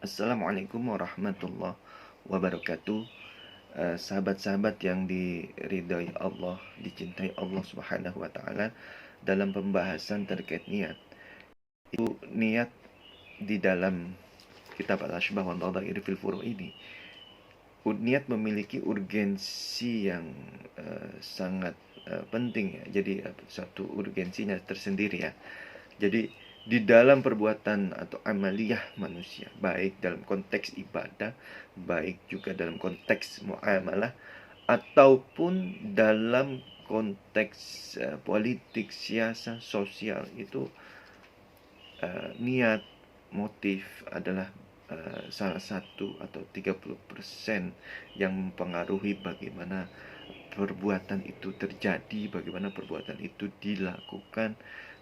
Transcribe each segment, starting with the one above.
Assalamualaikum warahmatullahi wabarakatuh. Sahabat-sahabat yang diridhai Allah, dicintai Allah Subhanahu wa taala, dalam pembahasan terkait niat. Itu niat di dalam kitab Al-Asbah wa Nadhair fil Furu' ini. Niat memiliki urgensi yang sangat penting ya. Jadi satu urgensinya tersendiri ya. Jadi di dalam perbuatan atau amaliyah manusia, baik dalam konteks ibadah, baik juga dalam konteks muamalah, ataupun dalam konteks politik, siasa, sosial, itu niat, motif adalah salah satu atau 30% yang mempengaruhi bagaimana perbuatan itu terjadi, bagaimana perbuatan itu dilakukan,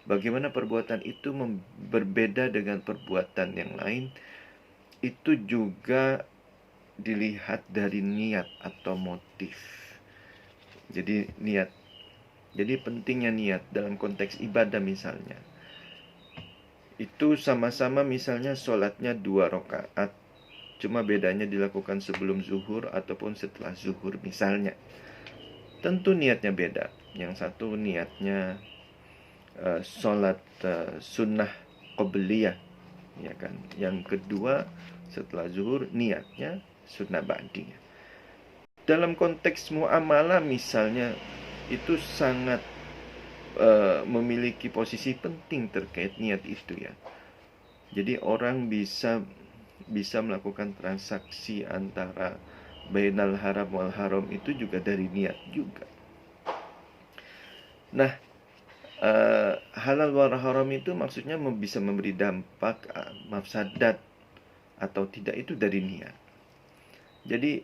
bagaimana perbuatan itu berbeda dengan perbuatan yang lain. Itu juga dilihat dari niat atau motif. Jadi niat. Jadi pentingnya niat dalam konteks ibadah misalnya. Itu sama-sama misalnya sholatnya 2 rakaat, cuma bedanya dilakukan sebelum zuhur ataupun setelah zuhur misalnya. Tentu niatnya beda. Yang satu niatnya sholat sunnah qobliyah, ya kan. Yang kedua setelah zuhur niatnya sunnah ba'diyah. Dalam konteks muamalah misalnya, itu sangat memiliki posisi penting terkait niat itu ya. Jadi orang bisa melakukan transaksi antara bainal haram wal haram itu juga dari niat juga. Nah, halal wal haram itu maksudnya bisa memberi dampak mafsadat atau tidak itu dari niat. Jadi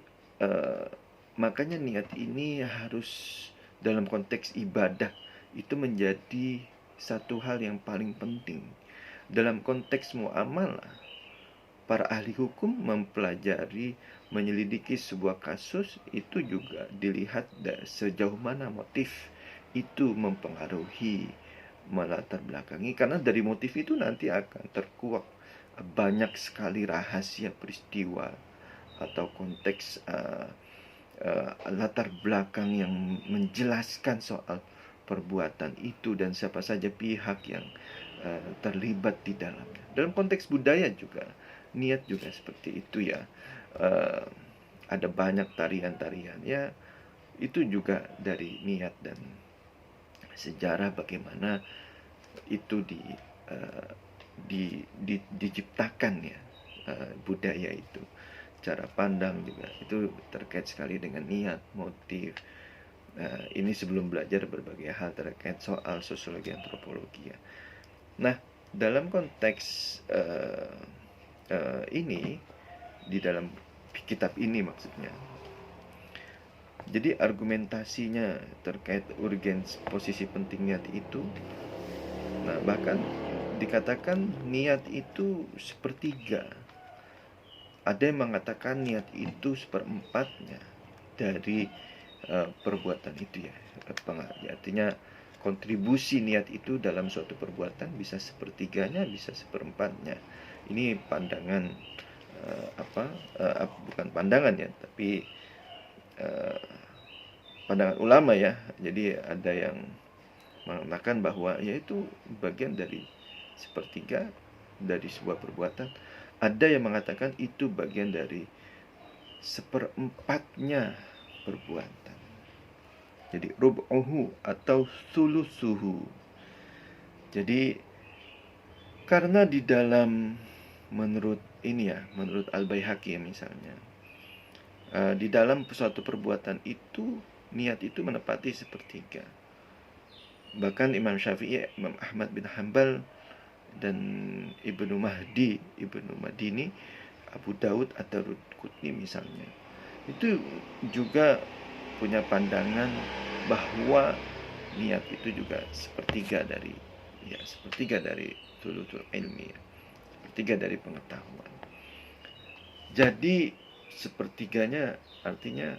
makanya niat ini harus dalam konteks ibadah itu menjadi satu hal yang paling penting. Dalam konteks muamalah, para ahli hukum mempelajari, menyelidiki sebuah kasus itu juga dilihat sejauh mana motif itu mempengaruhi, melatar belakangi, karena dari motif itu nanti akan terkuak banyak sekali rahasia peristiwa atau konteks latar belakang yang menjelaskan soal perbuatan itu dan siapa saja pihak yang terlibat di dalamnya. Dalam konteks budaya juga, niat juga seperti itu ya. Ada banyak tarian-tarian ya, itu juga dari niat dan sejarah bagaimana itu diciptakan ya, budaya itu. Cara pandang juga itu terkait sekali dengan niat, motif. Ini sebelum belajar berbagai hal terkait soal sosiologi antropologi ya. Nah, dalam konteks ini, di dalam kitab ini maksudnya, jadi argumentasinya terkait urgens posisi penting niat itu, nah bahkan dikatakan niat itu sepertiga. Ada yang mengatakan niat itu seperempatnya dari perbuatan itu ya. Artinya kontribusi niat itu dalam suatu perbuatan bisa sepertiganya, bisa seperempatnya. Ini pandangan bukan pandangan ya, tapi pandangan ulama ya. Jadi ada yang mengatakan bahwa yaitu bagian dari sepertiga dari sebuah perbuatan. Ada yang mengatakan itu bagian dari seperempatnya perbuatan. Jadi rub'uhu atau sulusuhu. Jadi karena di dalam menurut Al-Baihaqi misalnya, di dalam suatu perbuatan itu niat itu menepati sepertiga. Bahkan Imam Syafi'i, Imam Ahmad bin Hanbal, dan Ibnu Madini, Abu Daud atau Rudkutni misalnya, itu juga punya pandangan bahwa niat itu juga sepertiga dari thuluthul ilmi, sepertiga dari pengetahuan. Jadi sepertiganya artinya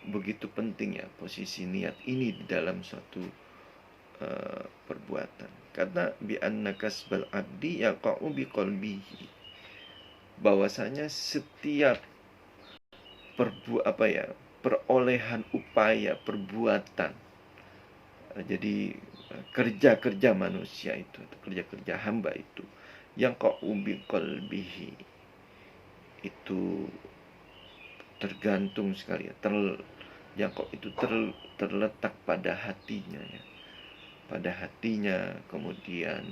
begitu penting ya posisi niat ini di dalam suatu perbuatan. Karena bi anna kasbal abdi yaqa'u bi qalbihi. bahwasanya setiap perolehan upaya perbuatan, jadi kerja-kerja manusia itu, kerja-kerja hamba itu, yang ubi qalbihi, itu tergantung sekali ya, yang itu terletak pada hatinya ya, pada hatinya, kemudian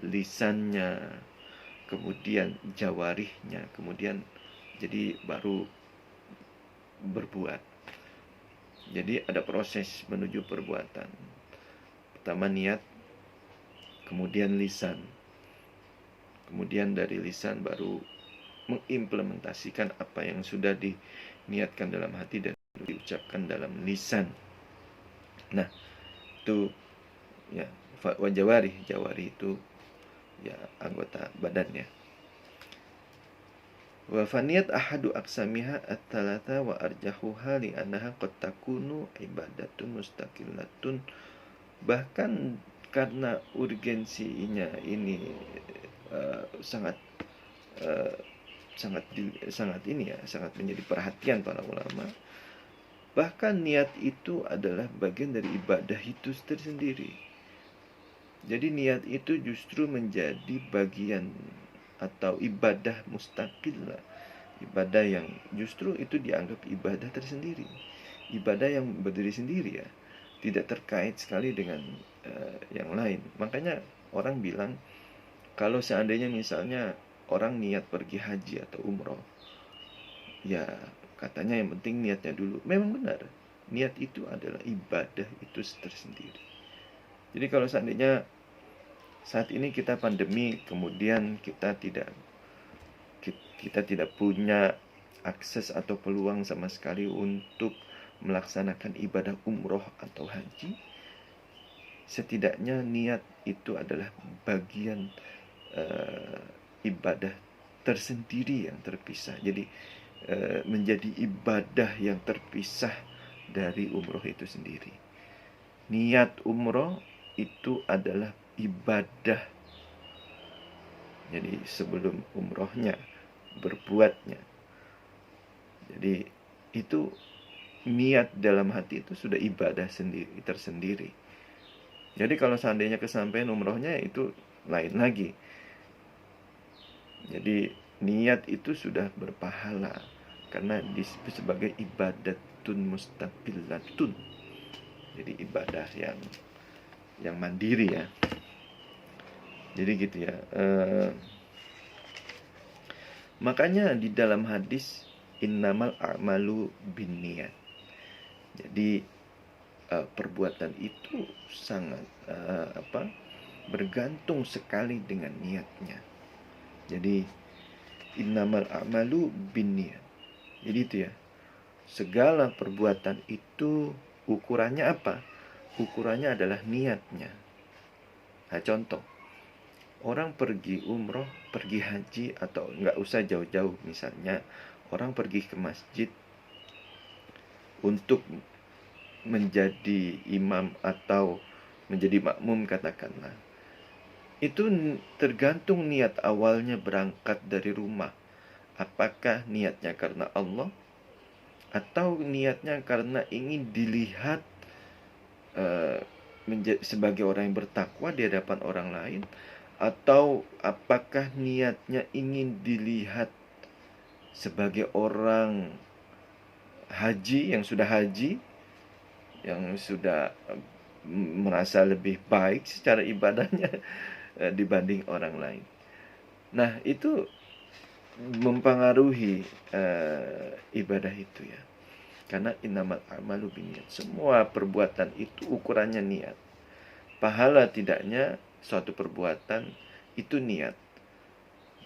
lisannya, kemudian jawarihnya, kemudian jadi baru berbuat. Jadi ada proses menuju perbuatan. Pertama niat, kemudian lisan, kemudian dari lisan baru mengimplementasikan apa yang sudah diniatkan dalam hati dan diucapkan dalam lisan. Nah, itu ya, jawari itu ya anggota badannya. Wa faniyat ahadu aqsamiha at-talata wa arjahuha li annaha qad takunu ibadatun mustaqillatun. Bahkan karena urgensinya ini sangat sangat menjadi perhatian para ulama. Bahkan niat itu adalah bagian dari ibadah itu tersendiri. Jadi niat itu justru menjadi bagian atau ibadah mustaqillah, ibadah yang justru itu dianggap ibadah tersendiri, ibadah yang berdiri sendiri ya, tidak terkait sekali dengan yang lain. Makanya orang bilang kalau seandainya misalnya orang niat pergi haji atau umroh, ya katanya yang penting niatnya dulu. Memang benar, niat itu adalah ibadah itu tersendiri. Jadi kalau seandainya saat ini kita pandemi, kemudian kita tidak punya akses atau peluang sama sekali untuk melaksanakan ibadah umroh atau haji, setidaknya niat itu adalah bagian ibadah tersendiri yang terpisah. Jadi menjadi ibadah yang terpisah dari umroh itu sendiri. Niat umroh itu adalah ibadah. Jadi sebelum umrohnya, berbuatnya. Jadi itu niat dalam hati itu sudah ibadah tersendiri. Jadi kalau seandainya kesampaian umrohnya itu lain lagi. Jadi niat itu sudah berpahala karena disebut sebagai ibadatun mustaqillatun. Jadi ibadah yang mandiri ya. Jadi gitu ya. Makanya di dalam hadis innamal a'malu binniyat. Jadi perbuatan itu sangat bergantung sekali dengan niatnya. Jadi innamal a'malu binniyat. Jadi itu ya. Segala perbuatan itu ukurannya apa? Ukurannya adalah niatnya. Nah, contoh, orang pergi umroh, pergi haji, atau nggak usah jauh-jauh, misalnya orang pergi ke masjid untuk menjadi imam atau menjadi makmum katakanlah. Itu tergantung niat awalnya berangkat dari rumah. Apakah niatnya karena Allah atau niatnya karena ingin dilihat sebagai orang yang bertakwa di hadapan orang lain, atau apakah niatnya ingin dilihat sebagai orang haji yang sudah merasa lebih baik secara ibadahnya dibanding orang lain. Nah, itu mempengaruhi ibadah itu ya. Karena innamal a'malu binniyat. Semua perbuatan itu ukurannya niat. Pahala tidaknya suatu perbuatan itu niat.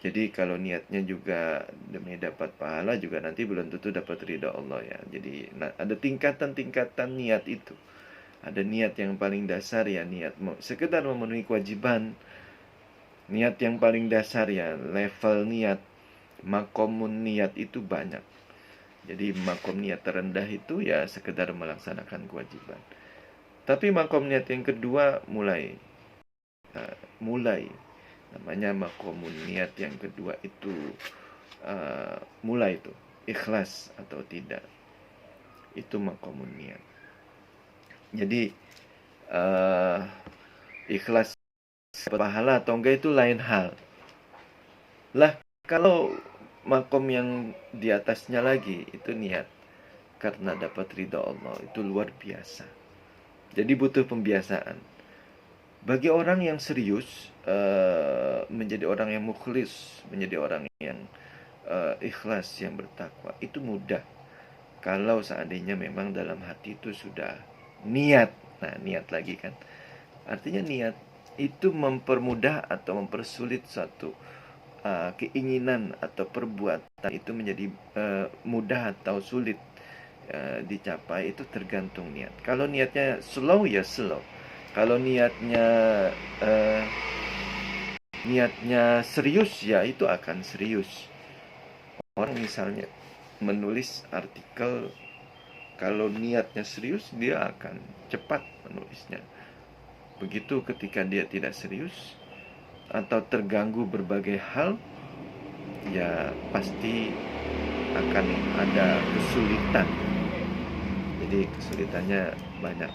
Jadi kalau niatnya juga demi dapat pahala, juga nanti belum tentu dapat ridha Allah ya. Jadi ada tingkatan-tingkatan niat itu. Ada niat yang paling dasar ya, niat sekedar memenuhi kewajiban. Niat yang paling dasar ya, level niat, makomun niat itu banyak. Jadi makom niat terendah itu ya sekedar melaksanakan kewajiban. Tapi makom niat yang kedua mulai namanya makomun niat yang kedua itu mulai itu ikhlas atau tidak, itu maqamun niat. Jadi ikhlas pahala atau enggak itu lain hal lah. Kalau makom yang di atasnya lagi itu niat karena dapat ridha Allah, itu luar biasa. Jadi butuh pembiasaan. Bagi orang yang serius, menjadi orang yang mukhlis, menjadi orang yang ikhlas, yang bertakwa, itu mudah. Kalau seandainya memang dalam hati itu sudah niat. Nah, niat lagi kan. Artinya niat itu mempermudah atau mempersulit suatu keinginan atau perbuatan itu menjadi mudah atau sulit dicapai, itu tergantung niat. Kalau niatnya slow ya slow. Kalau uh, niatnya serius ya itu akan serius. Orang misalnya menulis artikel, kalau niatnya serius dia akan cepat menulisnya. Begitu ketika dia tidak serius atau terganggu berbagai hal, ya pasti akan ada kesulitan. Jadi kesulitannya banyak.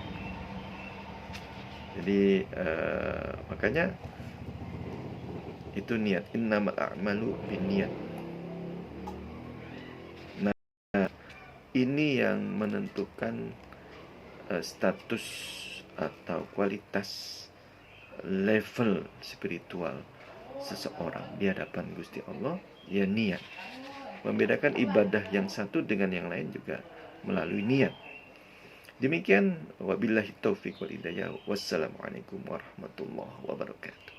Jadi makanya itu niat. Innamal a'malu binniyat. Nah, ini yang menentukan status atau kualitas level spiritual seseorang di hadapan Gusti Allah, ya niat. Membedakan ibadah yang satu dengan yang lain juga melalui niat. Demikian, wabillahi taufiq wal hidayah. Wassalamualaikum warahmatullahi wabarakatuh.